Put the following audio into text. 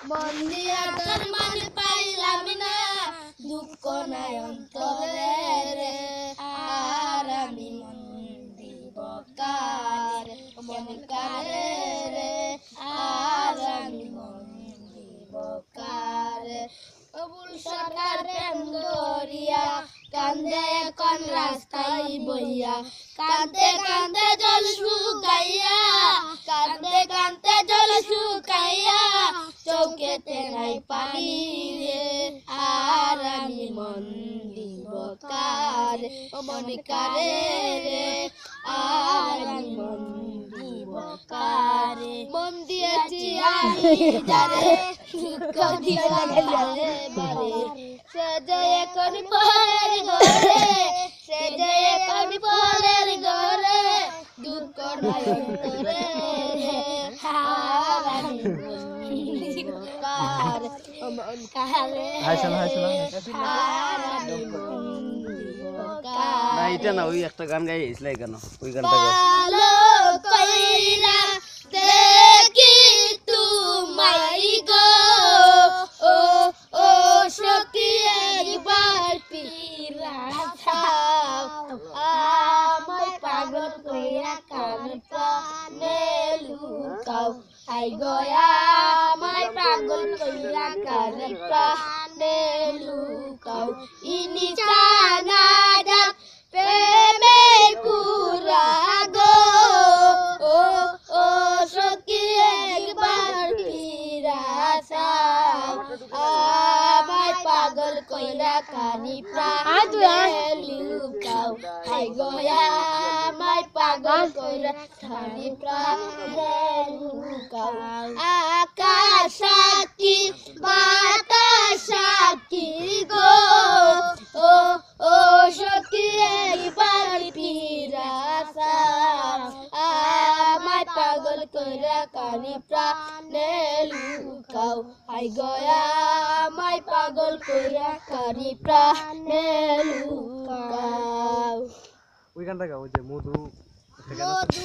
মন দিয়া তোর মান পাইলাম না দুঃখ নাই অন্তরে রে আর আমি মন দিব কারে মন কারে রে আর আমি মন দিব কারে অবুল সরকার প্রেম দরিয়া কান্দে কোন রাস্তায় বইয়া কান্দে কান্দে জল শুকাইয়া কান্দে কান্দে জল শুকাইয়া চৌকেতে নাই পানি রে আর আমি মন দিব কারে মন কারে রে আর আমি মন দিব কারে মন দিয়েছি আমি যারে দুঃখ দিলা বারে বারে সে যে এখন পরের ঘরে সে যে এখন পরের ঘরে দুঃখ নাই অন্তরে আর আমি দিব কারে মন কারে হাসেন হাসেন আর আমি মন দিব কারে না এটা না ওই একটা গান গাইছিলাই কেন ওই গানটা গাও ভালো কইরা দেখি তোমায় গো ও ও সখী একবার পিরাথাও আমায় পাগল কইরা কান প্রাণে লুকাও হাই গয়া আমায় পাগল কইরা কান প্রাণে লুকাও ইনি জানা ডাক প্রেমে পুরা গো ও ও সখী একবার ফিরাসাও আমায় পাগল কইরা কানি প্রাণে লুকাও হাই গয়া আমায় পাগল কইরা কানি প্রাণে লুকাও আকাশ সাক্ষী বাতাস সাক্ষী গো ও ও সখী একবার ফিরাসাও আমায় পাগল কইরা কানি প্রাণে লুকাও হাই গয়া আমায় পাগল কইরা কানি প্রাণে লুকাও ওই গানটা গাও ওই যে মধু মধু